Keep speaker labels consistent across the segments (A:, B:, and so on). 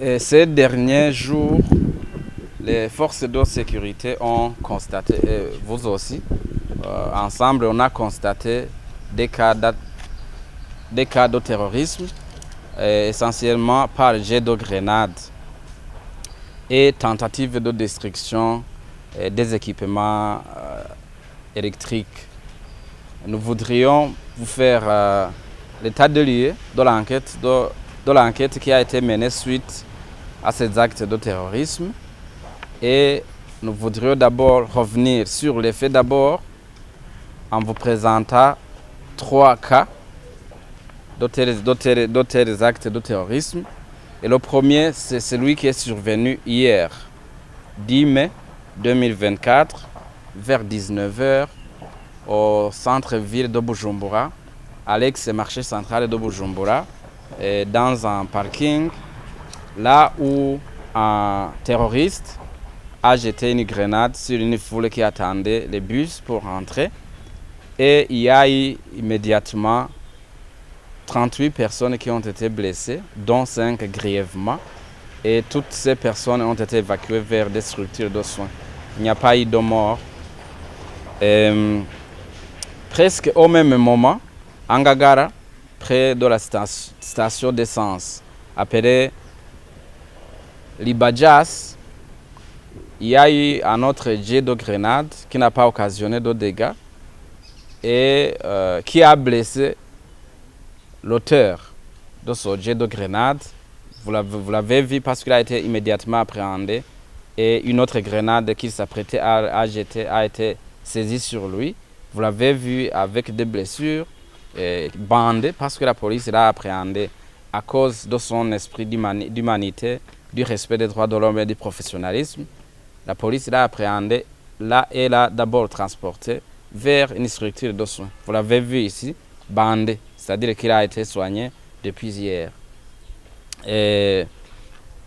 A: Et ces derniers jours, les forces de sécurité ont constaté, et vous aussi, ensemble, on a constaté des cas de terrorisme, essentiellement par jet de grenades et tentative de destruction des équipements électriques. Nous voudrions vous faire l'état de lieu de l'enquête qui a été menée suite à ces actes de terrorisme. Et nous voudrions d'abord revenir sur les faits d'abord en vous présentant 3 cas de tels actes de terrorisme. Et le premier, c'est celui qui est survenu hier, 10 mai 2024, vers 19h, au centre-ville de Bujumbura, à l'ex-marché central de Bujumbura, dans un parking, là où un terroriste a jeté une grenade sur une foule qui attendait les bus pour rentrer. Et il y a eu immédiatement 38 personnes qui ont été blessées, dont 5 grièvement. Et toutes ces personnes ont été évacuées vers des structures de soins. Il n'y a pas eu de mort. Presque au même moment, à Ngagara, près de la station d'essence appelée Libadjas, il y a eu un autre jet de grenade qui n'a pas occasionné de dégâts et qui a blessé l'auteur de ce jet de grenade. Vous l'avez vu parce qu'il a été immédiatement appréhendé et une autre grenade qu'il s'apprêtait à jeter a été saisie sur lui. Vous l'avez vu avec des blessures bandées parce que la police l'a appréhendé à cause de son esprit d'humanité, du respect des droits de l'homme et du professionnalisme. La police l'a appréhendé là et l'a d'abord transporté vers une structure de soins. Vous l'avez vu ici, bandé, c'est-à-dire qu'il a été soigné depuis hier. Et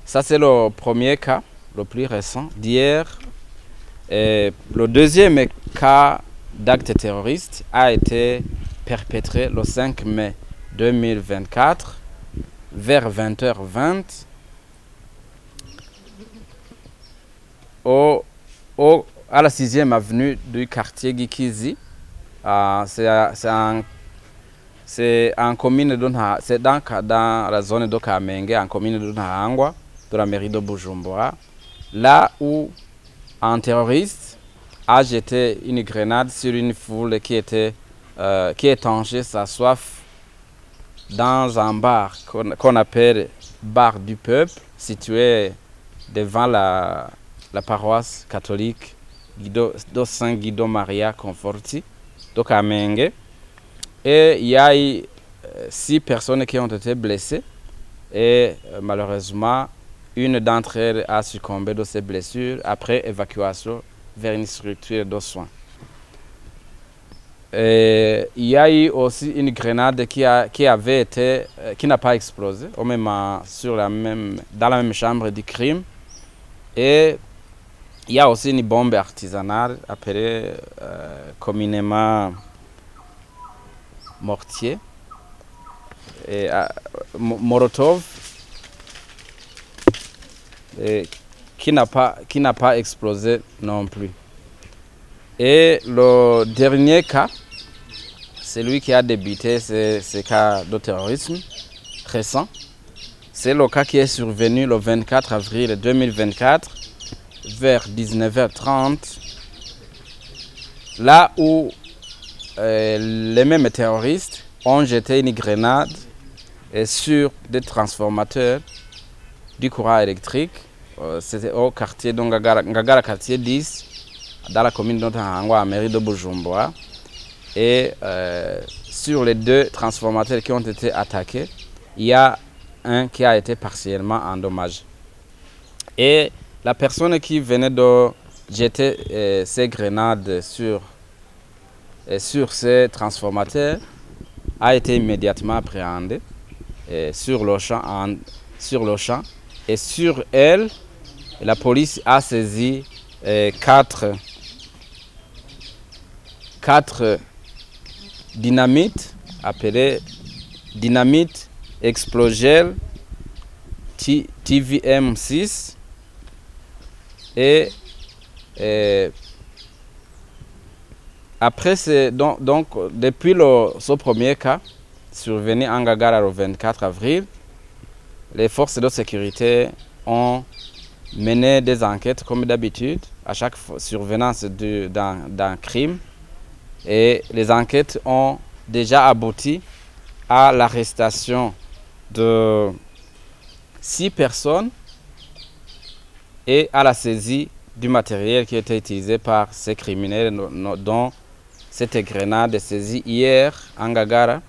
A: ça, c'est le premier cas, le plus récent d'hier. Et le deuxième cas d'acte terroriste a été perpétré le 5 mai 2024 vers 20h20 à la 6e avenue du quartier Gikizi. C'est dans la zone de Kamenge, en commune de Nahangwa, de la mairie de Bujumbura, là où un terroriste a jeté une grenade sur une foule qui étanchait sa soif dans un bar qu'on appelle Bar du Peuple, situé devant la paroisse catholique de Saint Guido Maria Conforti de Kamenge. Et il y a eu 6 personnes qui ont été blessées et malheureusement, une d'entre elles a succombé de ses blessures après évacuation vers une structure de soins. Et il y a eu aussi une grenade qui n'a pas explosé, dans la même chambre du crime. Et il y a aussi une bombe artisanale appelée communément mortier et Molotov, et qui n'a pas explosé non plus. Et le dernier cas, c'est lui qui a débuté ces cas de terrorisme récent. C'est le cas qui est survenu le 24 avril 2024 vers 19h30, là où les mêmes terroristes ont jeté une grenade sur des transformateurs du courant électrique. C'était au quartier de Ngagara, quartier 10, dans la commune de Nahangwa, à la mairie de Bujumbura. Et sur les 2 transformateurs qui ont été attaqués, il y a un qui a été partiellement endommagé. Et la personne qui venait de jeter ces grenades sur ces transformateurs a été immédiatement appréhendée sur le champ. Et sur elle, la police a saisi 4 dynamites appelées dynamite explogel TVM6 et après, donc depuis ce premier cas survenu en Ngagara le 24 avril, les forces de sécurité ont mené des enquêtes comme d'habitude à chaque survenance d'un crime. Et les enquêtes ont déjà abouti à l'arrestation de 6 personnes et à la saisie du matériel qui était utilisé par ces criminels, dont cette grenade saisie hier en Ngagara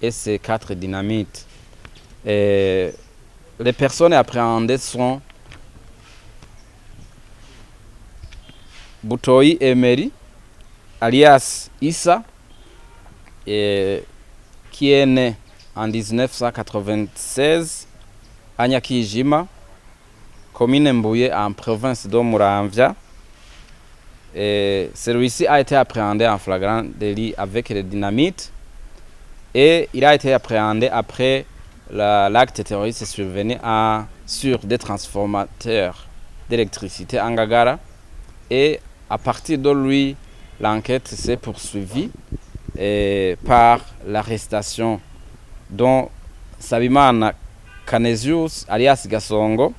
A: et ces 4 dynamites. Et les personnes appréhendées sont Butoyi Emery, alias Issa, qui est né en 1996 à Nyakijima, commune Mbuye en province de Muramvya. Celui-ci a été appréhendé en flagrant délit avec les dynamites et il a été appréhendé après l'acte terroriste survenu sur des transformateurs d'électricité en Ngagara. Et à partir de lui, l'enquête s'est poursuivie par l'arrestation dont Sabimana Canesius, alias Gasongo,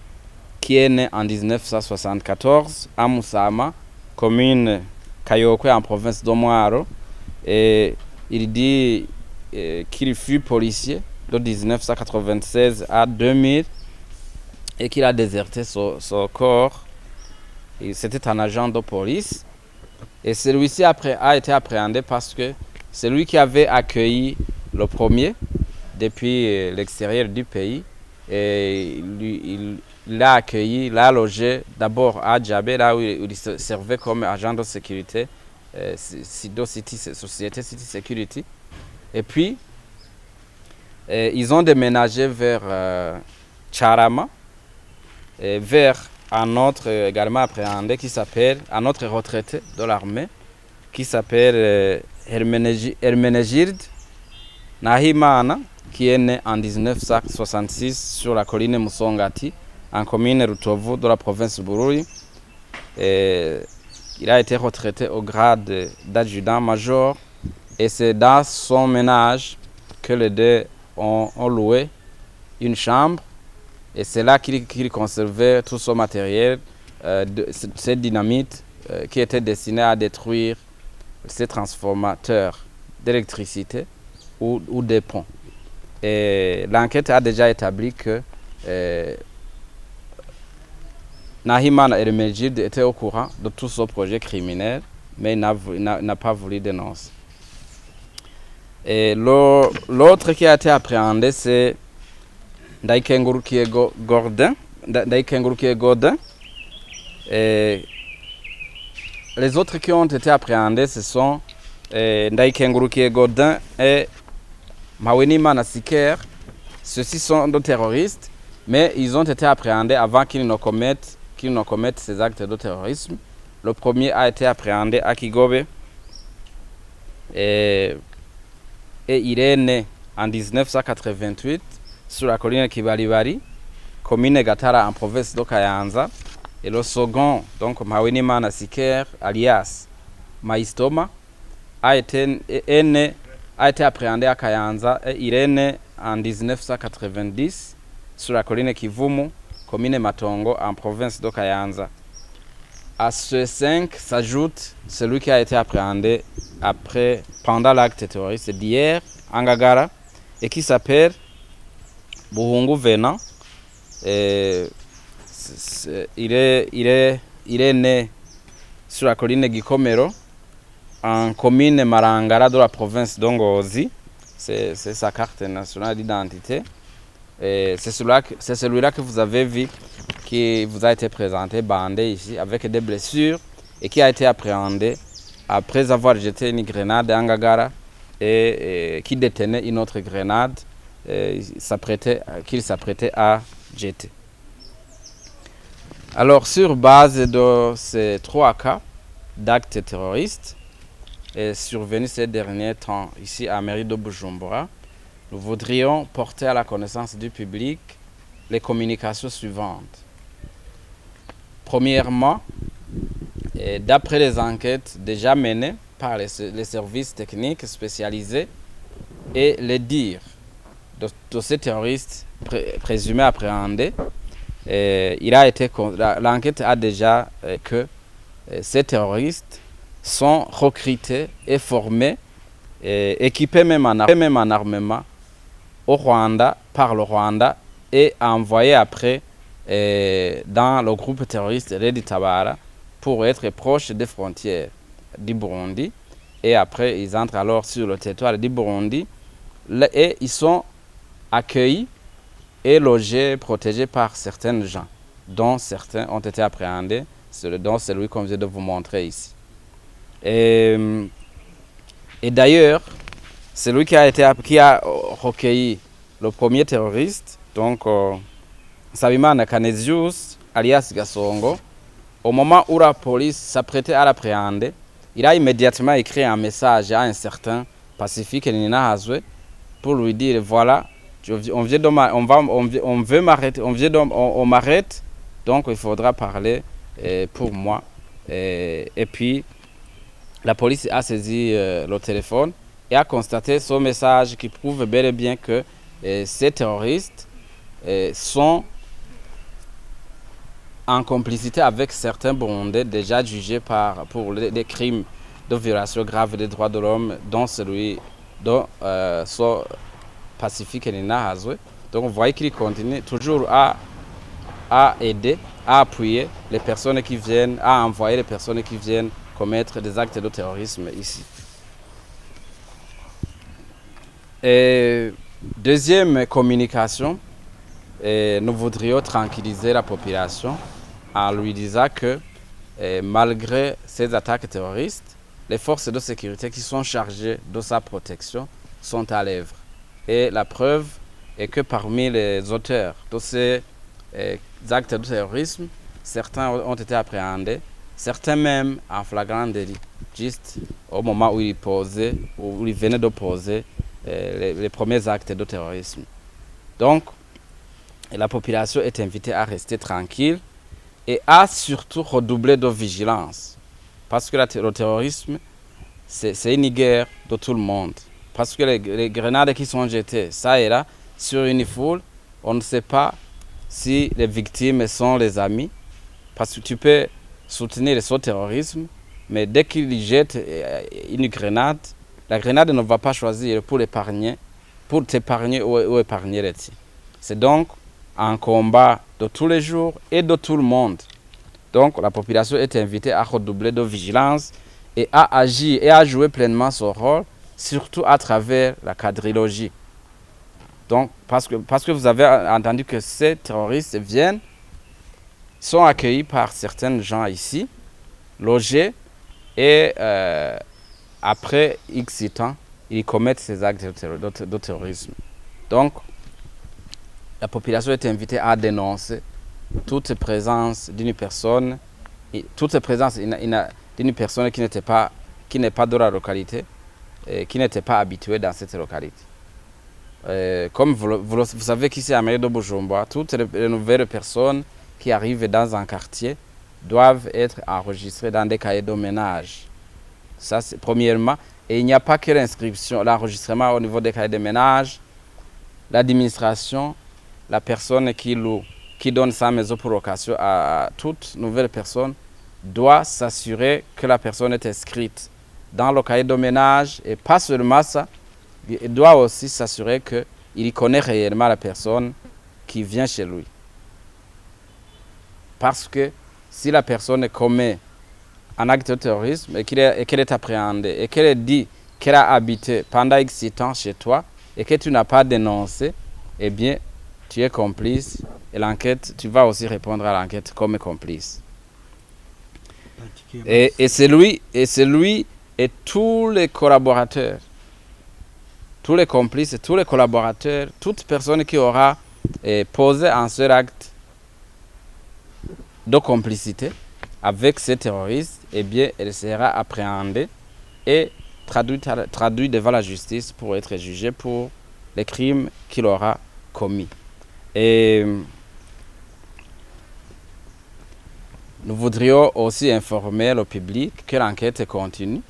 A: qui est né en 1974 à Musama, commune Kayokwe en province d'Omwaro. Et il dit qu'il fut policier de 1996 à 2000 et qu'il a déserté son corps. C'était un agent de police. Et celui-ci a été appréhendé parce que c'est lui qui avait accueilli le premier depuis l'extérieur du pays. Et il l'a accueilli, l'a logé d'abord à Djabé, là où il servait comme agent de sécurité, Société City Security. Et puis, ils ont déménagé vers Charama, vers un autre également appréhendé qui s'appelle, un autre retraité de l'armée, qui s'appelle Hermenegilde Nahimana, qui est né en 1966 sur la colline Musongati, en commune Rutovu de la province Bururi. Il a été retraité au grade d'adjudant-major et c'est dans son ménage que les deux ont loué une chambre et c'est là qu'il conservait tout son matériel, cette dynamite qui était destinée à détruire ces transformateurs d'électricité ou des ponts. Et l'enquête a déjà établi que Nahimana Hermenegilde était au courant de tout ce projet criminel, mais il n'a pas voulu dénoncer. Et l'autre qui a été appréhendé, c'est Ndaikengurukiye Godin. Et les autres qui ont été appréhendés, ce sont Ndaikengurukiye Godin et Mawenimana Siker. Ceux-ci sont des terroristes, mais ils ont été appréhendés avant qu'ils ne commettent ces actes de terrorisme. Le premier a été appréhendé à Kigobe et il est né en 1988 sur la colline Kibalibari, commune Gatara en province de Kayanza. Et le second, donc Mawenimana Siker, alias Maistoma, a été appréhendé à Kayanza et il est né en 1990 sur la colline Kivumu, commune Matongo en province de Kayanza. À ce 5 s'ajoute celui qui a été appréhendé pendant l'acte terroriste d'hier en Ngagara et qui s'appelle Buhungu Venant. Il est né sur la colline Gikomero en commune Marangara de la province d'Ongozi. C'est sa carte nationale d'identité. C'est celui-là que vous avez vu qui vous a été présenté, bandé ici, avec des blessures et qui a été appréhendé après avoir jeté une grenade en Ngagara et qui détenait une autre grenade qu'il s'apprêtait à jeter. Alors, sur base de ces 3 cas d'actes terroristes survenus ces derniers temps ici à la mairie de Bujumbura, nous voudrions porter à la connaissance du public les communications suivantes. Premièrement, d'après les enquêtes déjà menées par les services techniques spécialisés et les dires de ces terroristes présumés appréhendés, l'enquête a déjà que ces terroristes sont recrutés et formés, équipés même en armement au Rwanda, par le Rwanda, et envoyés après dans le groupe terroriste Red Tabara pour être proches des frontières du Burundi. Et après, ils entrent alors sur le territoire du Burundi et ils sont accueillis et logés, protégés par certains gens, dont certains ont été appréhendés, dont celui qu'on vient de vous montrer ici. Et d'ailleurs, celui qui a recueilli le premier terroriste, donc Nsabimana Canisius, alias Gasongo, au moment où la police s'apprêtait à l'appréhender, il a immédiatement écrit un message à un certain Pacifique Nina Hazwe pour lui dire voilà, on m'arrête, donc il faudra parler pour moi. Et puis la police a saisi le téléphone et a constaté ce message qui prouve bel et bien que ces terroristes sont en complicité avec certains Burundais déjà jugés pour des crimes de violation grave des droits de l'homme, dont celui de Pacifique Nina Hazwe. Donc vous voyez qu'il continue toujours à aider, à appuyer les personnes qui viennent, à envoyer les personnes qui viennent commettre des actes de terrorisme ici. Et deuxième communication, nous voudrions tranquilliser la population en lui disant que malgré ces attaques terroristes, les forces de sécurité qui sont chargées de sa protection sont à l'œuvre. Et la preuve est que parmi les auteurs de ces actes de terrorisme, certains ont été appréhendés, certains même en flagrant délit, juste au moment où ils venaient de poser les premiers actes de terrorisme. Donc, la population est invitée à rester tranquille et à surtout redoubler de vigilance. Parce que le terrorisme, c'est une guerre de tout le monde. Parce que les grenades qui sont jetées, ça et là, sur une foule, on ne sait pas si les victimes sont les amis. Parce que tu peux soutenir ce terrorisme, mais dès qu'ils jettent une grenade, la grenade ne va pas choisir pour t'épargner ou épargner les tiens. C'est donc un combat de tous les jours et de tout le monde. Donc la population est invitée à redoubler de vigilance et à agir et à jouer pleinement son rôle, surtout à travers la quadrilogie. Donc parce que vous avez entendu que ces terroristes sont accueillis par certains gens ici, logés, et après X temps, ils commettent ces actes de terrorisme. Donc, la population est invitée à dénoncer toute présence d'une personne, d'une personne qui n'est pas de la localité, qui n'était pas habituée dans cette localité. Comme vous savez qu'ici à Mairie de Bujumbura, toutes les nouvelles personnes qui arrivent dans un quartier doivent être enregistrées dans des cahiers de ménage. Ça, c'est premièrement. Et il n'y a pas que l'inscription, l'enregistrement au niveau des cahiers de ménage. L'administration, la personne qui donne sa maison pour location à toute nouvelle personne, doit s'assurer que la personne est inscrite dans le cahier de ménage. Et pas seulement ça, il doit aussi s'assurer qu'il connaît réellement la personne qui vient chez lui. Parce que si la personne commet un acte de terrorisme et qu'elle est appréhendée et qu'elle dit qu'elle a habité pendant X temps chez toi et que tu n'as pas dénoncé, eh bien, tu es complice et tu vas aussi répondre à l'enquête comme complice. Et c'est lui et tous les collaborateurs, tous les complices et tous les collaborateurs, toute personne qui aura posé un seul acte de complicité avec ces terroristes, eh bien, elle sera appréhendée et traduite devant la justice pour être jugée pour les crimes qu'il aura commis. Et nous voudrions aussi informer le public que l'enquête continue.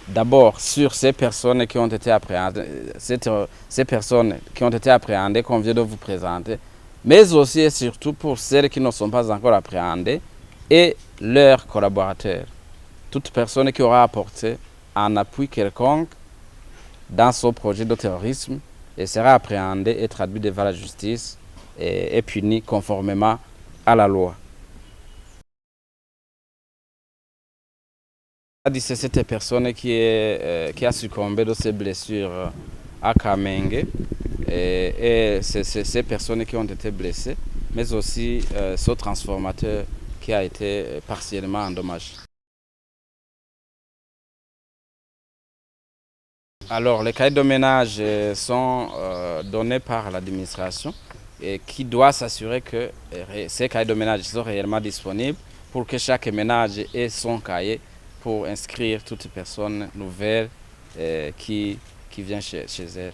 A: D'abord sur ces personnes qui ont été appréhendées, ces personnes qui ont été appréhendées qu'on vient de vous présenter, mais aussi et surtout pour celles qui ne sont pas encore appréhendées et leurs collaborateurs. Toute personne qui aura apporté un appui quelconque dans ce projet de terrorisme et sera appréhendée et traduite devant la justice et punie conformément à la loi. C'est cette personne qui a succombé de ses blessures à Kamenge et c'est ces personnes qui ont été blessées, mais aussi ce transformateur qui a été partiellement endommagé. Alors, les cahiers de ménage sont donnés par l'administration et qui doit s'assurer que ces cahiers de ménage sont réellement disponibles pour que chaque ménage ait son cahier pour inscrire toute personne nouvelle qui vient chez elle.